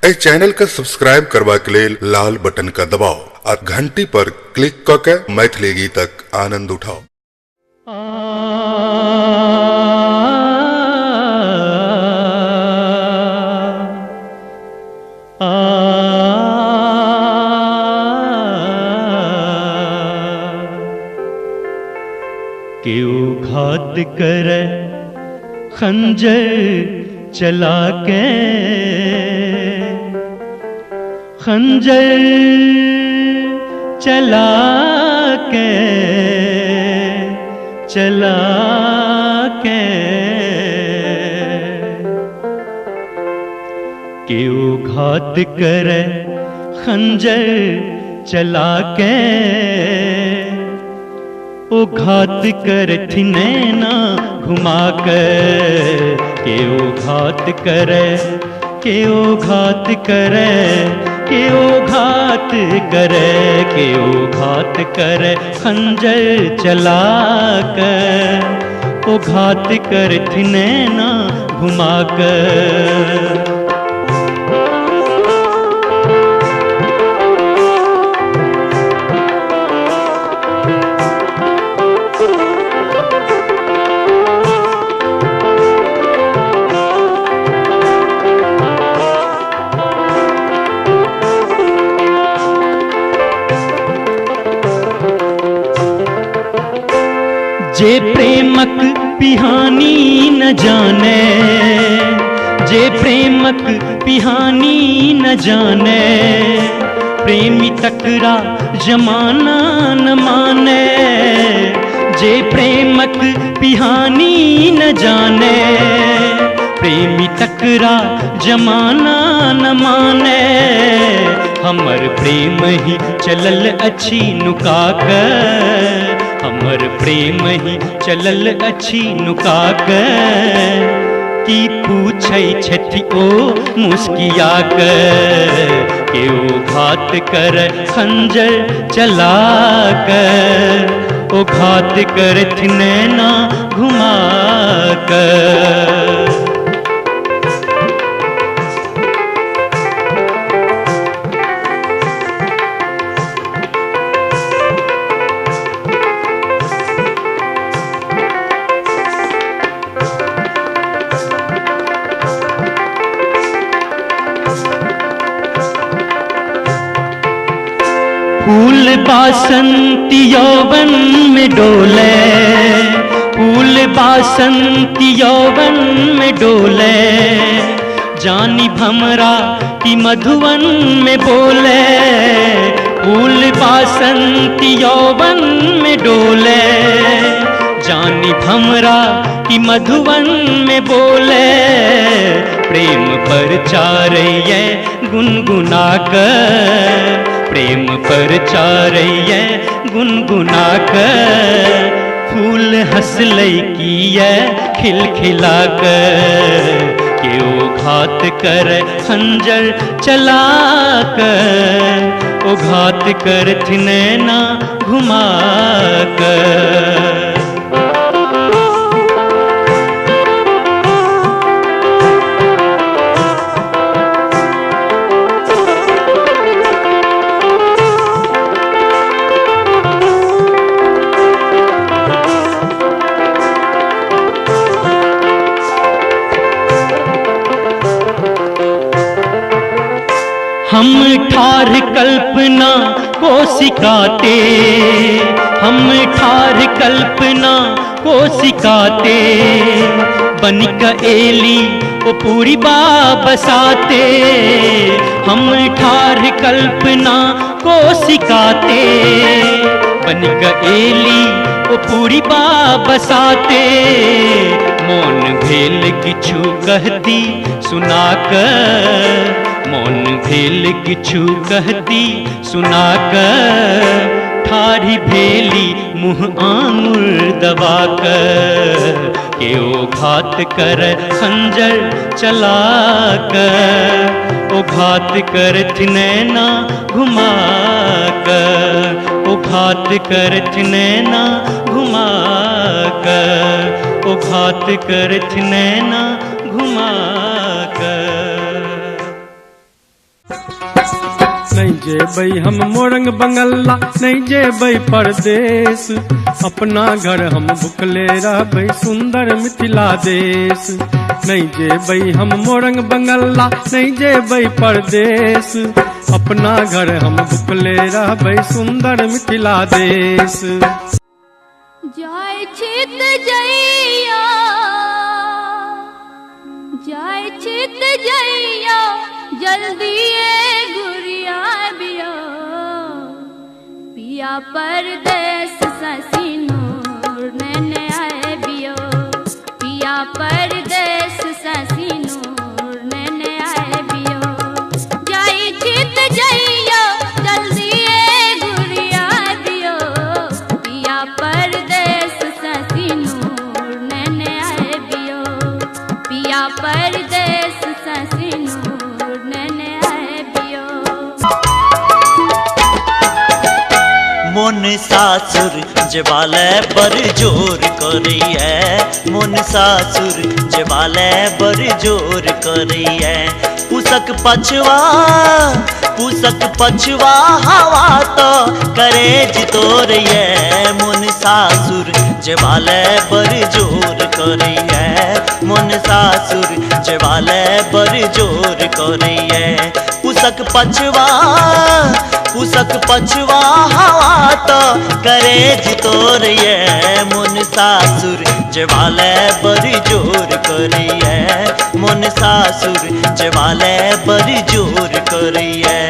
इस channel का subscribe करवा के लिए लाल बटन का दबाओ और घंटी पर क्लिक करके मैथिली गीतक आनंद उठाओ। क्यों घात करे खंजर चला के, खंजर चला के, चला के, क्यों घात करे खंजर चला के, ओ घात करथि नैना घुमा कर, क्यों घात करे, क्यों घात करे, क्यों घात करे, क्यों घात करे खंजर चला कर, ओ घात करथि नैना घुमा कर। जे प्रेमक पिहानी न जाने, जे प्रेमक पिहानी न जाने, प्रेमी तकरा जमाना न माने। जे प्रेमक पिहानी न जाने, प्रेमी तकरा जमाना न माने। हमर प्रेम ही चलल अछि नुका कर, हमर प्रेम ही चलल अछि नुका कर, की पूछै छथि ओ मुस्किया कर, क्यों घात कर खंजर चला कर, ओ घात करथि नैना घुमा कर। फूल बासंती यौवन में डोले, फूल बासंती यौवन में डोले, जानी भमरा की मधुवन में बोले। फूल बासंती यौवन में डोले, जानी भमरा की मधुवन में बोले। प्रेम पर चारैये गुनगुना कर, प्रेम पर चारैये गुनगुना कर, फूल हंसलै किए खिलखिला कर, क्यों घात कर खंजर चला कर, ओ घात करथि नैना घुमा कर। हम ठार कल्पना को सिखाते, हम ठार कल्पना को सिखाते, बनिक एली ओ पूरी बसाते। हम ठार कल्पना को सिखाते, बनिक एली ओ पूरी बसाते। मौन भेल किछु कहती सुना कर, मौन भेल किछु कहती सुना कर, ठाढ़ी भेली मुँह आंगुर दबा कर, क्यों घात कर खंजर चला कर, ओ घात करथि नैना घुमा कर, ओ घात करथि नैना घुमा कर, ओ घात करथि नैना घुमा कर। नहीं जेबै हम मोरंग बंगल्ला, नहीं जेबै परदेश। अपना घर हम भुखले रहबै सुंदर मिथिला देश। नहीं जेबै हम मोरंग बंगल्ला, नहीं जेबै परदेश। अपना घर हम भुखले रहबै सुंदर मिथिला देश। जाय चित जइया, जाय चित जइया, जल्दी गुरिया बिया। पिया परदेस ससीनूर नैने आए बियो। पिया परदेस ससीनूर नैने आए बियो। जाय चित जइया, जल्दी गुरिया बियो। पिया परदेस ससीनूर नैने आए बियो। पिया परदेस ससीनूर नैने आए बियो। मोन सासुर जबाले बर जोर करिए, मोन सासुर जबाले बर जोर करिए। पुसक पछवा, पुसक पछवा हवा तो करे जितोरिए। मोन सासुर जबाले बर जोर करिए, मोन सासुर जबाले बर जोर करिए। पुसक पछवा, पुसक पछवा हवा तो करे जितोरिए। मोन सासुर जबाले बर जोर करिए, मोन सासुर जबाले बर जोर करिए।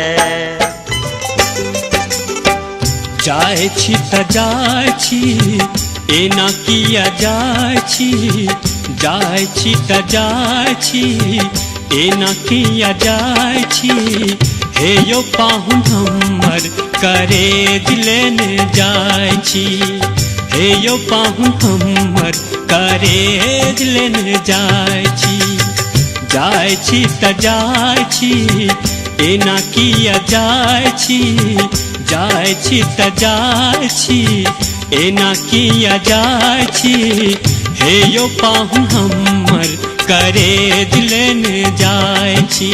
जाय छी त जाय छी, एना किया जाय छी। जाय छी त जाय छी, एना किया जाय छी। हे यो पाहुन हमर करेज लेने जाय छी। हे यो पाहुन हमर करेज लेने जाय छी। जाय छी त जाय छी, एना किया जाय छी। जाय छी त जाय छी, एना किया जाय छी। हे यो पाहुन हमर करेज लेने जाय छी।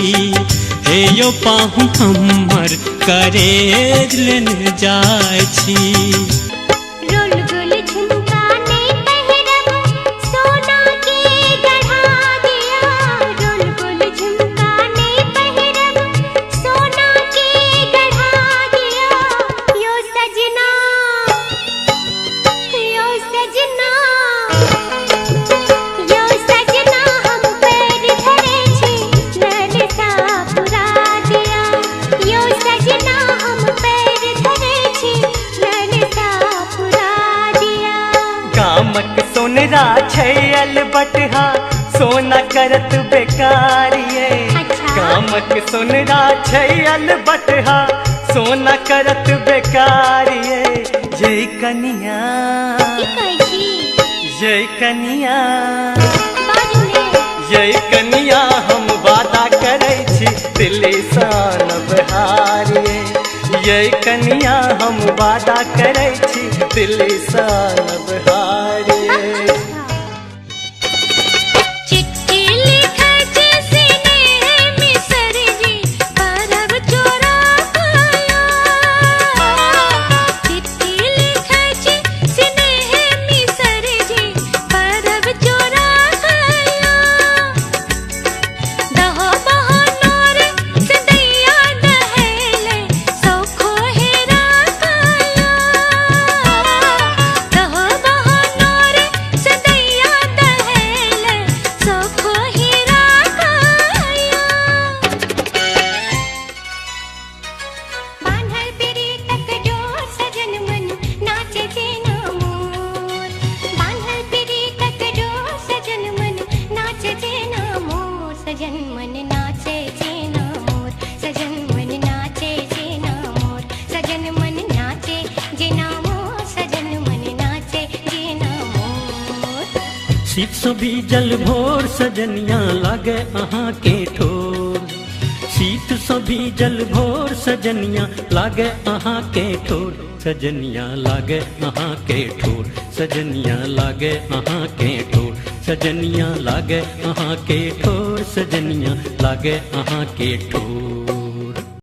हे यो पाहुन हमर करेज लेने जाय छी। रोल गोल झुमका नहीं पहरब, सोना के गढ़ा दिया। रोल गोल झुमका नहीं पहरब, सोना के गढ़ा दिया। यो सजना, यो सजना, यो सजना हम पैर धरे छी, ललसा पुरा दिया। यो सजना हम पैर धरे छी, ललसा पुरा दिया। गामक सोनरा छैल बटहा, सोना करत बेकारिये। अच्छा। गामक सोनरा छैल बटहा, सोना करत बेकारिये। जय कनिया, की कहै छी? जय कनिया, बाजू ने। जय कनिया हम वादा करै छी, दिल्ली सान बहारिये। ये कनिया हम वादा करै छी, दिल्ली सान बहारिये। चिट्ठी लिखै छी स्नेह मिसर जी, परब चोरा गया। चिट्ठी लिखै छी स्नेह मिसर जी, परब चोरा गया। दहो बहनोर सदैया दहेले, सौखो हेरा गया। दहो बहनोर सदैया दहेले, सौखो हेरा गया। बान्हल पिरी तक डोर सजन मन नाचे जेना मोर। बान्हल पिरी तक डोर सजन मन नाचे जेना मोर। सजन मन नाचे जेना मोर, सजन मन नाचे जेना मोर। सजन मन नाचे जेना मोर, सजन मन नाचे जेना मोर। शीत सो भी जल भोर सजनिया लागे अहाँ के ठोर। शीत सो भी जल भोर सजनिया लागे अहाँ के ठोर। सजनिया लागे अहाँ के ठोर, सजनिया लागे अहाँ के ठोर। सजनिया लागे अहाँ के ठोर, सजनिया लागे अहाँ के ठोर।